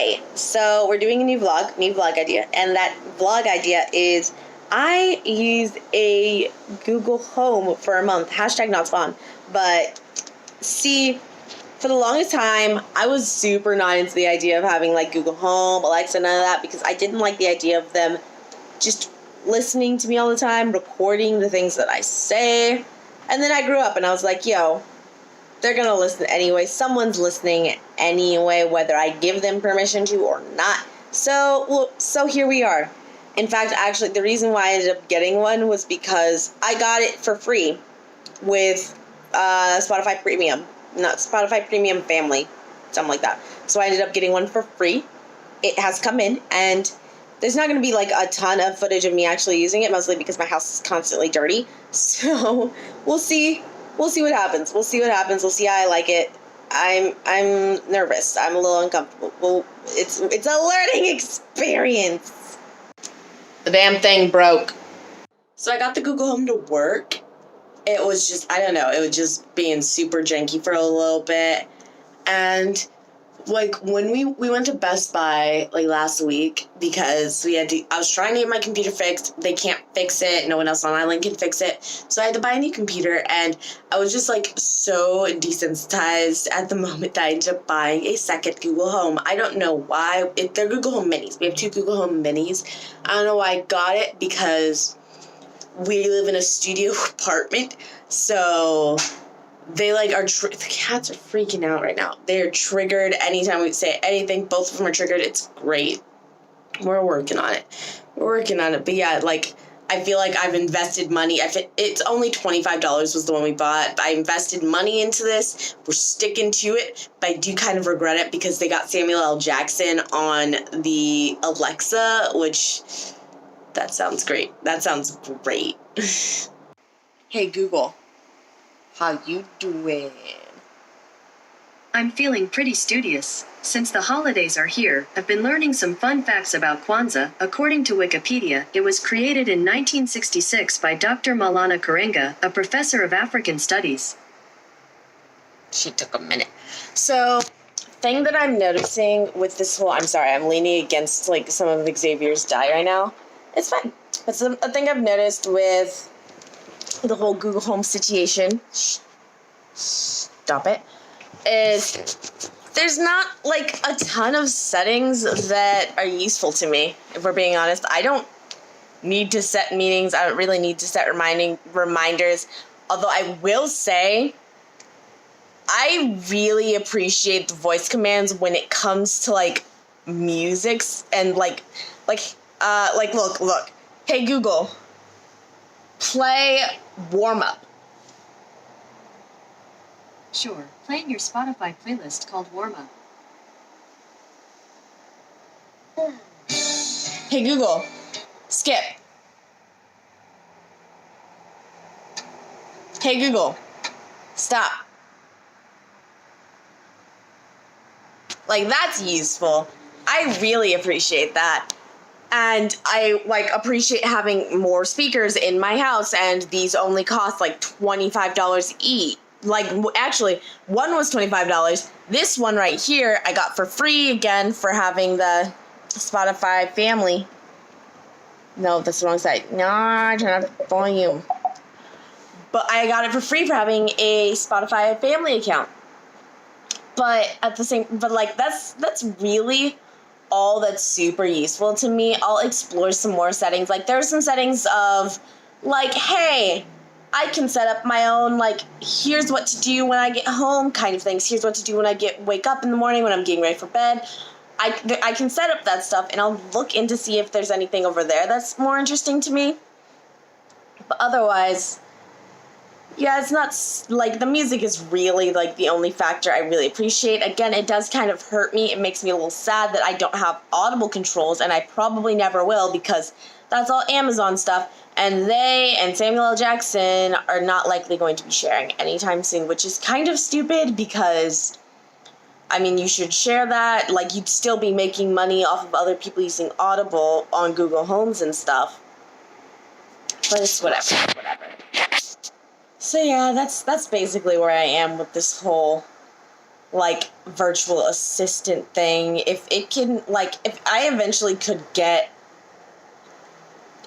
Hi, so we're doing a new vlog idea, and that vlog idea is I used a Google Home for a month, hashtag not spawn, but see, for the longest time, I was super not into the idea of having like Google Home, Alexa, none of that, because I didn't like the idea of them just listening to me all the time, recording the things that I say, and then I grew up and I was like, yo, they're gonna listen anyway. Someone's listening anyway, whether I give them permission to or not. So here we are. In fact, actually, the reason why I ended up getting one was because I got it for free with Spotify Premium, not Spotify Premium Family, something like that. So I ended up getting one for free. It has come in, and there's not going to be like a ton of footage of me actually using it, mostly because my house is constantly dirty. So we'll see. We'll see what happens. We'll see how I like it. I'm nervous. I'm a little uncomfortable. Well, it's a learning experience. The damn thing broke. So I got the Google Home to work. It was just, I don't know, it was just being super janky for a little bit. And like when we went to Best Buy like last week because I was trying to get my computer fixed. They can't fix it. No one else on Island can fix it. So I had to buy a new computer, and I was just like so desensitized at the moment that I ended up buying a second Google Home. I don't know why. They're Google Home Minis. We have 2 Google Home Minis. I don't know why I got it, because we live in a studio apartment, so they like are the cats are freaking out right now. They're triggered anytime we say anything. Both of them are triggered. It's great. We're working on it. But yeah, like I feel like I've invested money. It's only $25 was the one we bought. I invested money into this. We're sticking to it, but I do kind of regret it because they got Samuel L. Jackson on the Alexa, which that sounds great. Hey Google. How you doing? I'm feeling pretty studious. Since the holidays are here, I've been learning some fun facts about Kwanzaa. According to Wikipedia, it was created in 1966 by Dr. Maulana Karenga, a professor of African Studies. She took a minute. So, thing that I'm noticing with this whole, I'm sorry, I'm leaning against like some of Xavier's dye right now. It's fine. But a thing I've noticed with the whole Google Home situation, stop it, is there's not like a ton of settings that are useful to me, if we're being honest. I don't need to set meetings. I don't really need to set reminders. Although I will say, I really appreciate the voice commands when it comes to like musics and like look. Hey Google, play Warm Up. Sure, playing your Spotify playlist called Warm Up. Hey Google, skip. Hey Google, stop. Like, that's useful. I really appreciate that. And I appreciate having more speakers in my house, and these only cost like $25 each. Like, actually, one was $25. This one right here I got for free again for having the Spotify family. No, that's the wrong side. No, I turn up volume. But I got it for free for having a Spotify family account. But that's really all that's super useful to me. I'll explore some more settings. Like, there are some settings of like, hey, I can set up my own, like, here's what to do when I get home kind of things. Here's what to do when I wake up in the morning when I'm getting ready for bed. I can set up that stuff, and I'll look in to see if there's anything over there that's more interesting to me. But otherwise, yeah, it's not, like, the music is really, like, the only factor I really appreciate. Again, it does kind of hurt me. It makes me a little sad that I don't have Audible controls, and I probably never will, because that's all Amazon stuff, and they and Samuel L. Jackson are not likely going to be sharing anytime soon, which is kind of stupid, because, I mean, you should share that. Like, you'd still be making money off of other people using Audible on Google Homes and stuff. But it's whatever. So yeah, that's basically where I am with this whole like virtual assistant thing. If it can, like, if I eventually could get,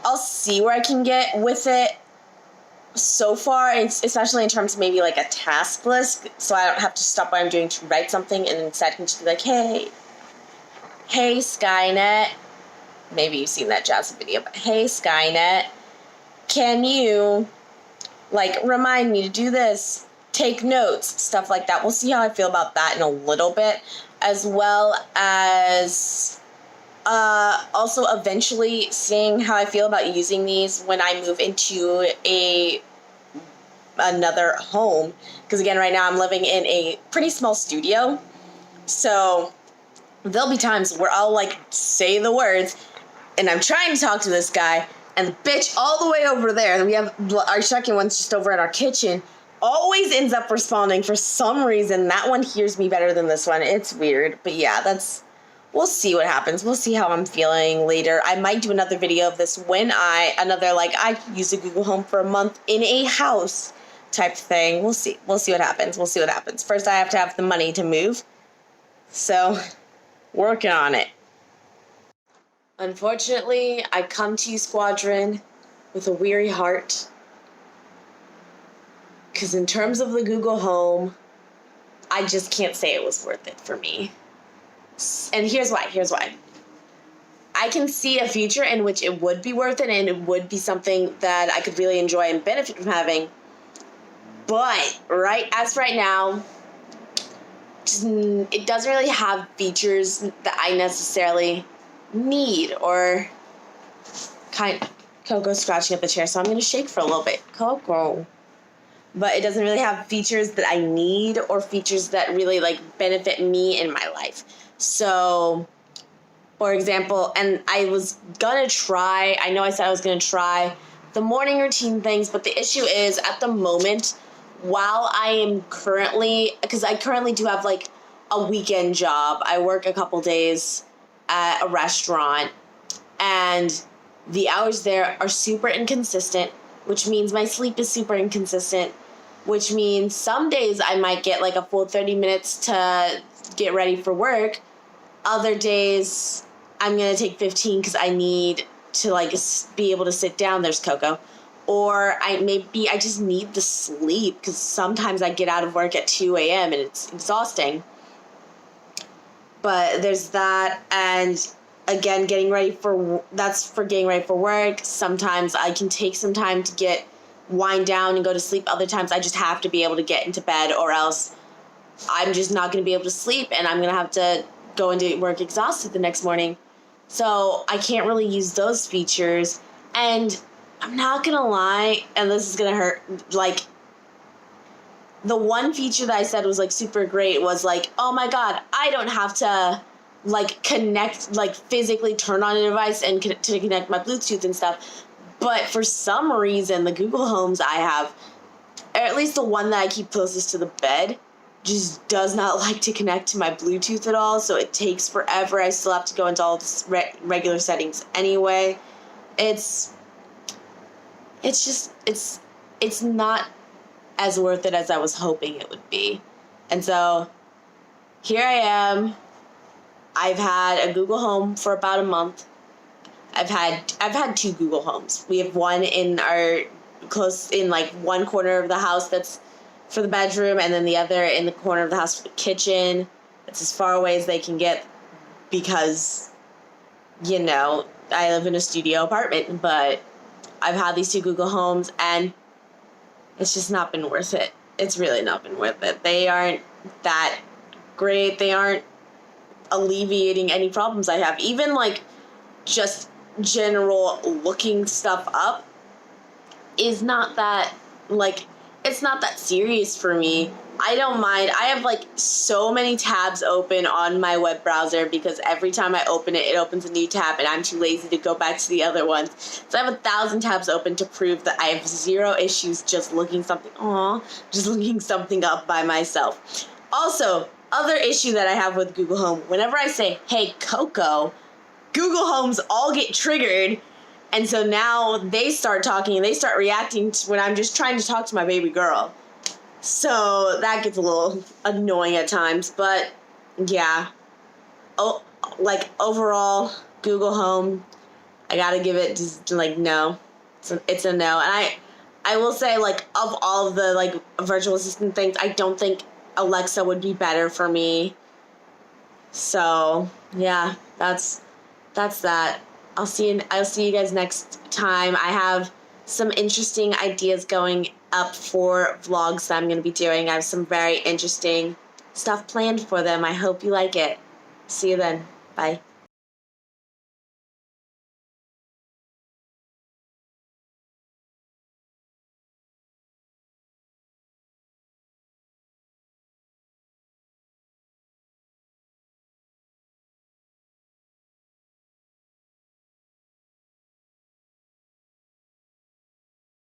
I'll see where I can get with it. So far, especially in terms of maybe like a task list, so I don't have to stop what I'm doing to write something, and instead can just be like, hey Skynet, maybe you've seen that Jazz video, but hey Skynet, can you like remind me to do this, take notes, stuff like that. We'll see how I feel about that in a little bit, as well as also eventually seeing how I feel about using these when I move into another home, because again, right now I'm living in a pretty small studio, so there'll be times where I'll like say the words and I'm trying to talk to this guy, and the bitch all the way over there, and we have our second one's just over at our kitchen, always ends up responding for some reason. That one hears me better than this one. It's weird, but yeah, we'll see what happens. We'll see how I'm feeling later. I might do another video of this when I use a Google Home for a month in a house type thing. We'll see what happens. First, I have to have the money to move. So, working on it. Unfortunately, I come to you, Squadron, with a weary heart. Because in terms of the Google Home, I just can't say it was worth it for me. And here's why. I can see a future in which it would be worth it, and it would be something that I could really enjoy and benefit from having. But as right now, it doesn't really have features that I necessarily need, or Coco's scratching at the chair, so I'm going to shake for a little bit. Coco. But it doesn't really have features that I need, or features that really like benefit me in my life. So, for example, and I was gonna try, I know I said I was gonna try the morning routine things, but the issue is at the moment, while I am because I currently do have like a weekend job, I work a couple days at a restaurant, and the hours there are super inconsistent, which means my sleep is super inconsistent, which means some days I might get like a full 30 minutes to get ready for work. Other days I'm going to take 15 because I need to like be able to sit down. There's Coco. Or I just need the sleep, because sometimes I get out of work at 2 a.m. and it's exhausting. But there's that, and again, getting ready for work. Sometimes I can take some time to wind down and go to sleep. Other times I just have to be able to get into bed, or else I'm just not going to be able to sleep, and I'm going to have to go into work exhausted the next morning. So I can't really use those features. And I'm not going to lie, and this is going to hurt, like, the one feature that I said was like super great was like, oh my God, I don't have to like connect, like physically turn on a device and to connect my Bluetooth and stuff. But for some reason, the Google Homes I have, or at least the one that I keep closest to the bed, just does not like to connect to my Bluetooth at all. So it takes forever. I still have to go into all the regular settings anyway. It's not as worth it as I was hoping it would be. And so here I am. I've had a Google Home for about a month. I've had two Google Homes. We have one in like one corner of the house that's for the bedroom, and then the other in the corner of the house for the kitchen. It's as far away as they can get, because, you know, I live in a studio apartment. But I've had these two Google Homes, and it's just not been worth it. It's really not been worth it. They aren't that great. They aren't alleviating any problems I have. Even like just general looking stuff up is not that, like, it's not that serious for me. I don't mind. I have like so many tabs open on my web browser, because every time I open it, it opens a new tab, and I'm too lazy to go back to the other ones. So I have 1,000 tabs open to prove that I have zero issues just looking something up by myself. Also, other issue that I have with Google Home, whenever I say, hey, Coco, Google Homes all get triggered. And so now they start talking and they start reacting to when I'm just trying to talk to my baby girl. So that gets a little annoying at times, but yeah. Oh, like overall, Google Home, I gotta give it just like no. It's a no. And I will say, like, of all of the like virtual assistant things, I don't think Alexa would be better for me. So yeah, that's that. I'll see you guys next time. I have some interesting ideas going up for vlogs that I'm going to be doing. I have some very interesting stuff planned for them. I hope you like it. See you then. Bye.